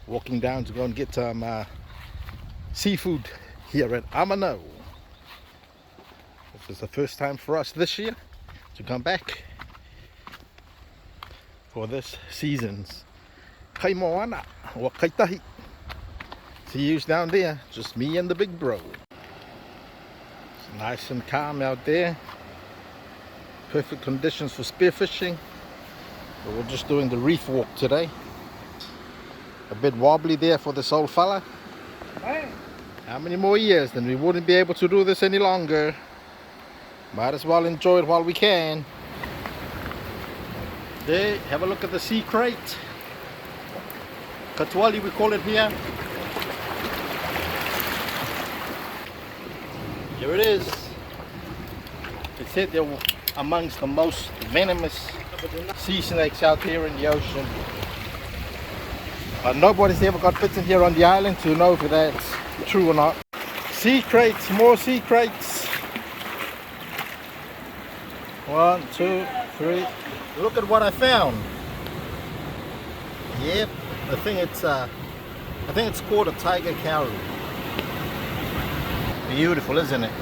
Walking down to go and get some seafood here at Amano. This is the first time for us this year to come back for this season's kaimoana or kaitahi. See you down there, just me and the big bro. It's nice and calm out there. Perfect conditions for spearfishing. But we're just doing the reef walk today. A bit wobbly there for this old fella. How many more years? Then we wouldn't be able to do this any longer. Might as well enjoy it while we can. There, have a look at the sea crate. Katwali we call it here. Here it is. It said they're amongst the most venomous sea snakes out here in the ocean. But nobody's ever got bitten here on the island to know if that's true or not. Sea crates, more sea crates. 1, 2, 3. Look at what I found. Yep, I think it's called a tiger carry. Beautiful, isn't it?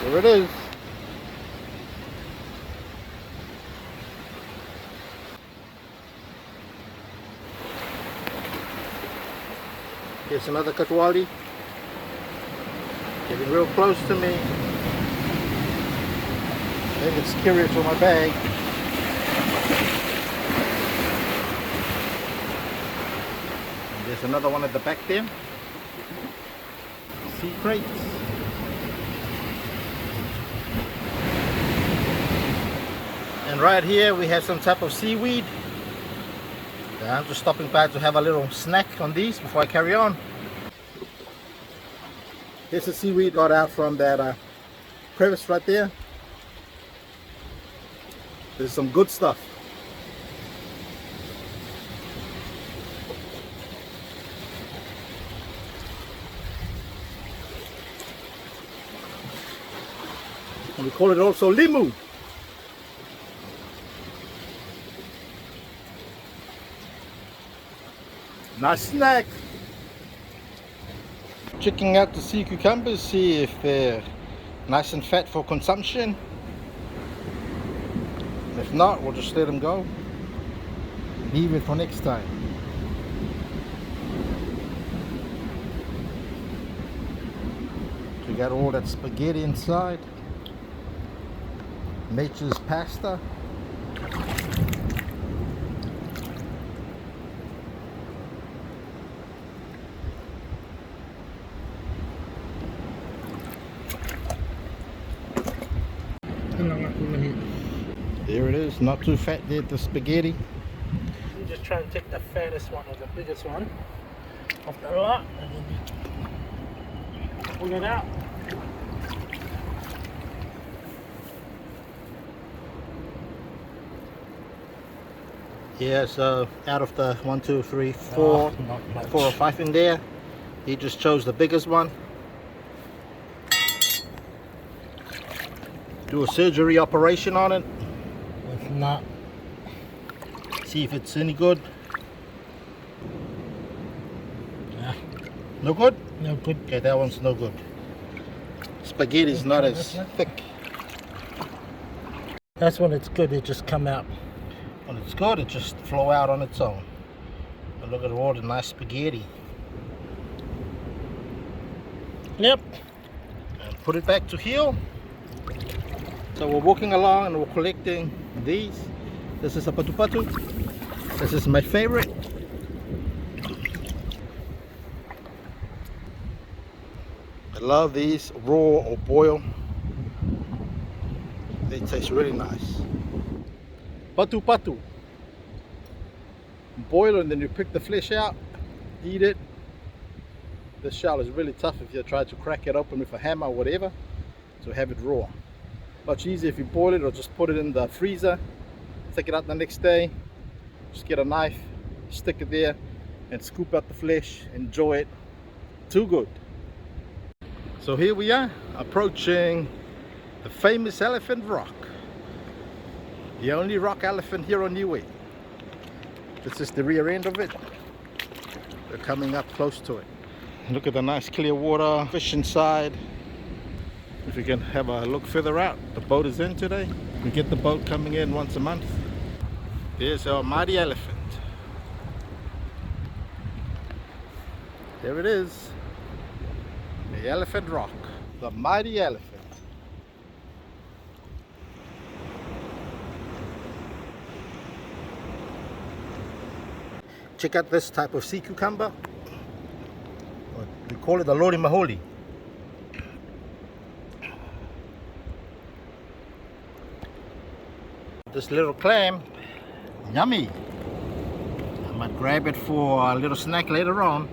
There it is. Here's another katwali. Getting real close to me. I think it's curious for my bag. And there's another one at the back there. Sea crates. And right here we have some type of seaweed. I'm just stopping by to have a little snack on these before I carry on. Here's the seaweed got out from that crevice right there. There's some good stuff. And we call it also limu. Nice snack. Checking out the sea cucumbers, see if they're nice and fat for consumption. If not, we'll just let them go. Leave it for next time. We got all that spaghetti inside. Nature's pasta. There it is, not too fat there, the spaghetti. You just try and take the fattest one or the biggest one off the lot and then pull it out. Yeah, so out of the 1, 2, 3, 4, 4 or 5 in there, he just chose the biggest one. Do a surgery operation on it. If not, see if it's any good. yeah. No good? No good. Okay, that one's no good. Spaghetti is not as thick. That's when it's good, it just come out. When it's good, it just flow out on its own. But look at all the nice spaghetti. Yep. And put it back to heal. So we're walking along and we're collecting these. This is a patu. This is my favorite. I love these raw or boiled. They taste really nice. Patu. Boil it and then you pick the flesh out, eat it. This shell is really tough if you try to crack it open with a hammer or whatever. So have it raw. Much easier if you boil it or just put it in the freezer. Take it out the next day. Just get a knife, stick it there and scoop out the flesh. Enjoy it. Too good. So here we are approaching the famous Elephant Rock. The only rock elephant here on Niue. This is the rear end of it. They're coming up close to it. Look at the nice clear water, fish inside. If you can have a look further out, the boat is in today. We get the boat coming in once a month. There's our mighty elephant. There it is. The elephant rock. The mighty elephant. Check out this type of sea cucumber. We call it a lori maholi. This little clam, yummy. I might grab it for a little snack later on.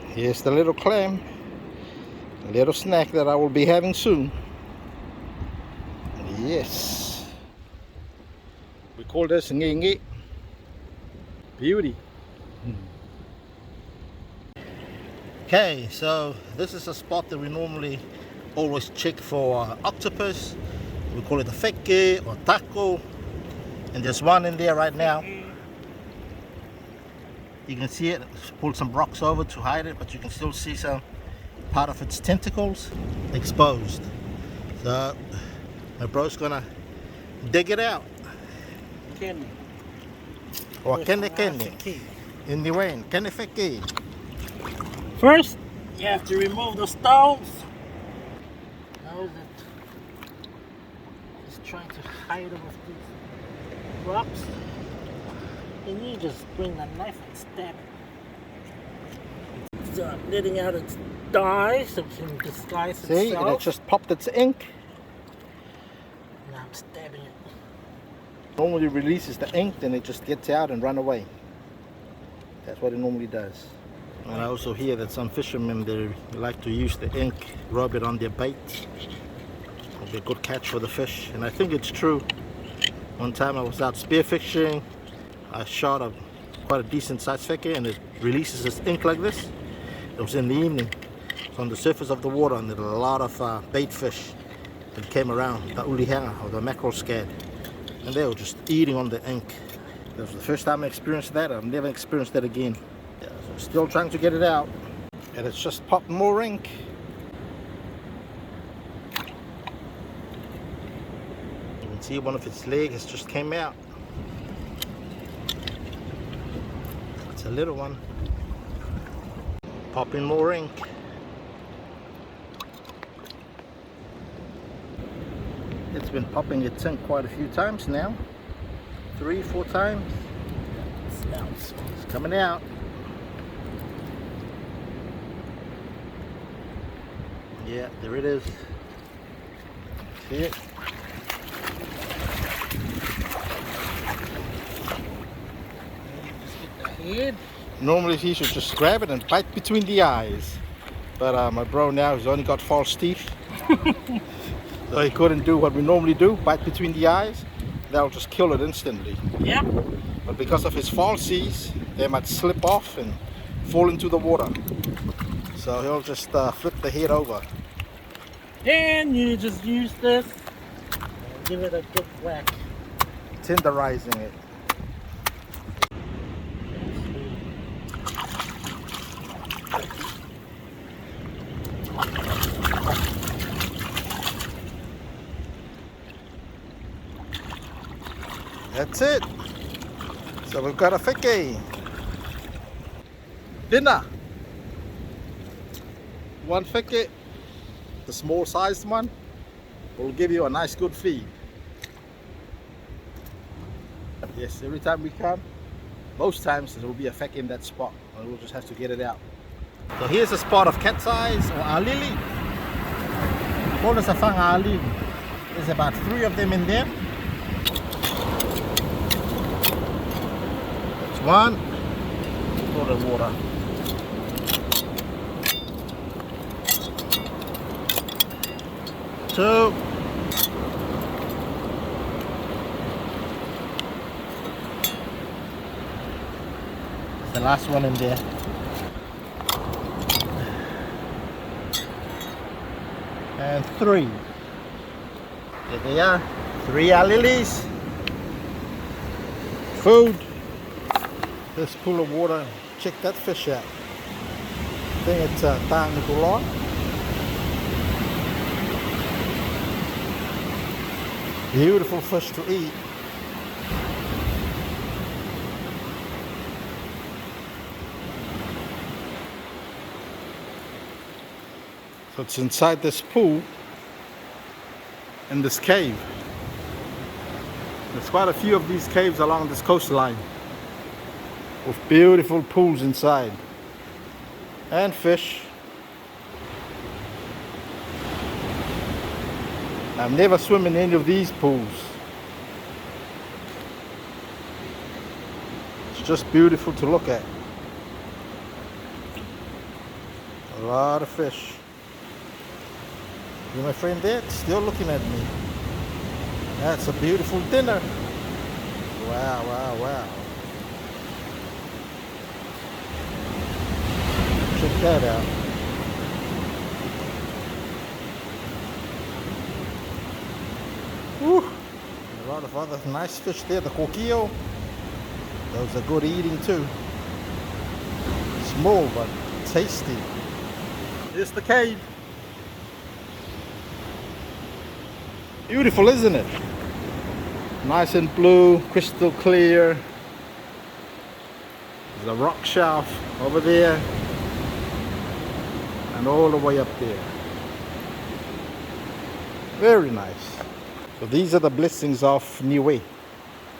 Here's the little clam, a little snack that I will be having soon. Yes. We call this nge. Beauty. Okay, so this is a spot that we normally always check for octopus. We call it a feke or taco. And there's one in there right now. You can see it. Pulled some rocks over to hide it, but you can still see some part of its tentacles exposed. So my bro's gonna dig it out. Or kene. In the way, kene feke. First, you have to remove the stones. Now that it's trying to hide them with these rocks, and you just bring the knife and stab it. It's letting out its dye so it can disguise itself. See, and it just popped its ink. Now I'm stabbing it. Normally releases the ink, then it just gets out and run away. That's what it normally does. And I also hear that some fishermen, they like to use the ink, rub it on their bait. It'll be a good catch for the fish, and I think it's true. One time I was out spearfishing, I shot quite a decent sized feke, and it releases its ink like this. It was in the evening. It's on the surface of the water, and there were a lot of bait fish that came around, the ulihanga or the mackerel scad, and they were just eating on the ink. That was the first time I experienced that. I've never experienced that again. Yeah, so still trying to get it out, and it's just popped more ink. You can see one of its legs just came out. It's a little one. Popping more ink. It's been popping its ink quite a few times now. 3-4 times. It's coming out. Yeah, there it is. See it? Head. Normally he should just grab it and bite between the eyes. But my bro now, he's only got false teeth. So he couldn't do what we normally do, bite between the eyes. That'll just kill it instantly. Yep. But because of his falsies, they might slip off and fall into the water. So he'll just flip the head over. And you just use this and give it a good whack. Tenderizing it. That's it. So we've got a feke. Dinner. One feke, the small sized one, will give you a nice good feed. Yes, every time we come, most times there will be a feke in that spot, and we'll just have to get it out. So here's a spot of cat's eyes or alili. Call this a fanga alili. There's about 3 of them in there. That's one. Pour the water. Two. The last one in there. And 3. There they are. 3 lilies. Food. This pool of water. Check that fish out. I think it's tang tulon. Beautiful fish to eat. So it's inside this pool in this cave. There's quite a few of these caves along this coastline with beautiful pools inside and fish. I've never swum in any of these pools. It's just beautiful to look at. A lot of fish. You, my friend, there, still looking at me. That's a beautiful dinner. Wow, wow, wow. Check that out. Woo. A lot of other nice fish there. The coquillo. Those are good eating too. Small but tasty. Here's the cave. Beautiful, isn't it? Nice and blue, crystal clear. There's a rock shelf over there and all the way up there. Very nice. So these are the blessings of Niue.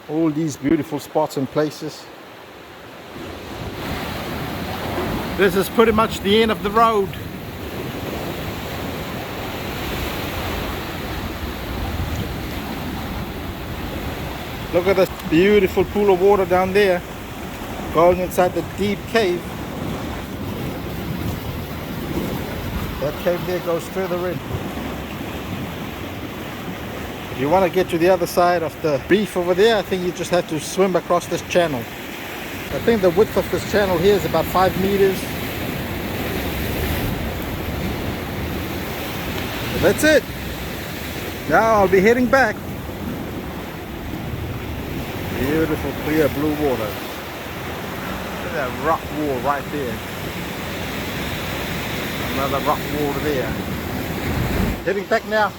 All these beautiful spots and places. This is pretty much the end of the road. Look at this beautiful pool of water down there, going inside the deep cave. That cave there goes further in. If you want to get to the other side of the reef over there, I think you just have to swim across this channel. I think the width of this channel here is about 5 meters. So that's it. Now I'll be heading back. Beautiful clear blue water. Look at that rock wall right there. Another rock wall there. Heading back now.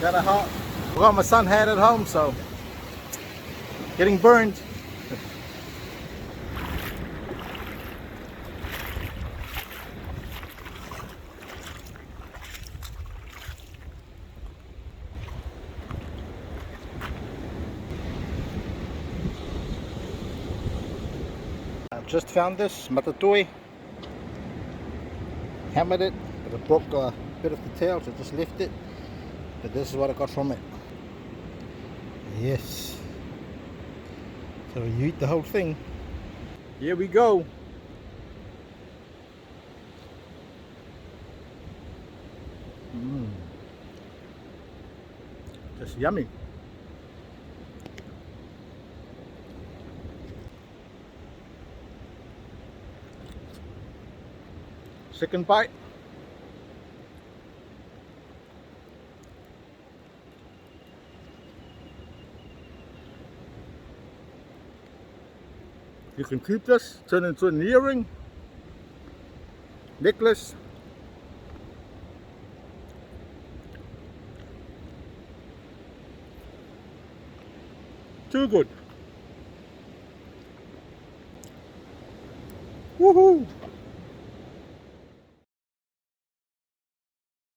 Got a hot. Well, my son had at home, so getting burned. Just found this matatui, hammered it, but it broke a bit of the tail, so just left it. But this is what I got from it. Yes. So you eat the whole thing. Here we go. Just yummy. Second bite. You can keep this, turn it into an earring, necklace. Too good. Woohoo!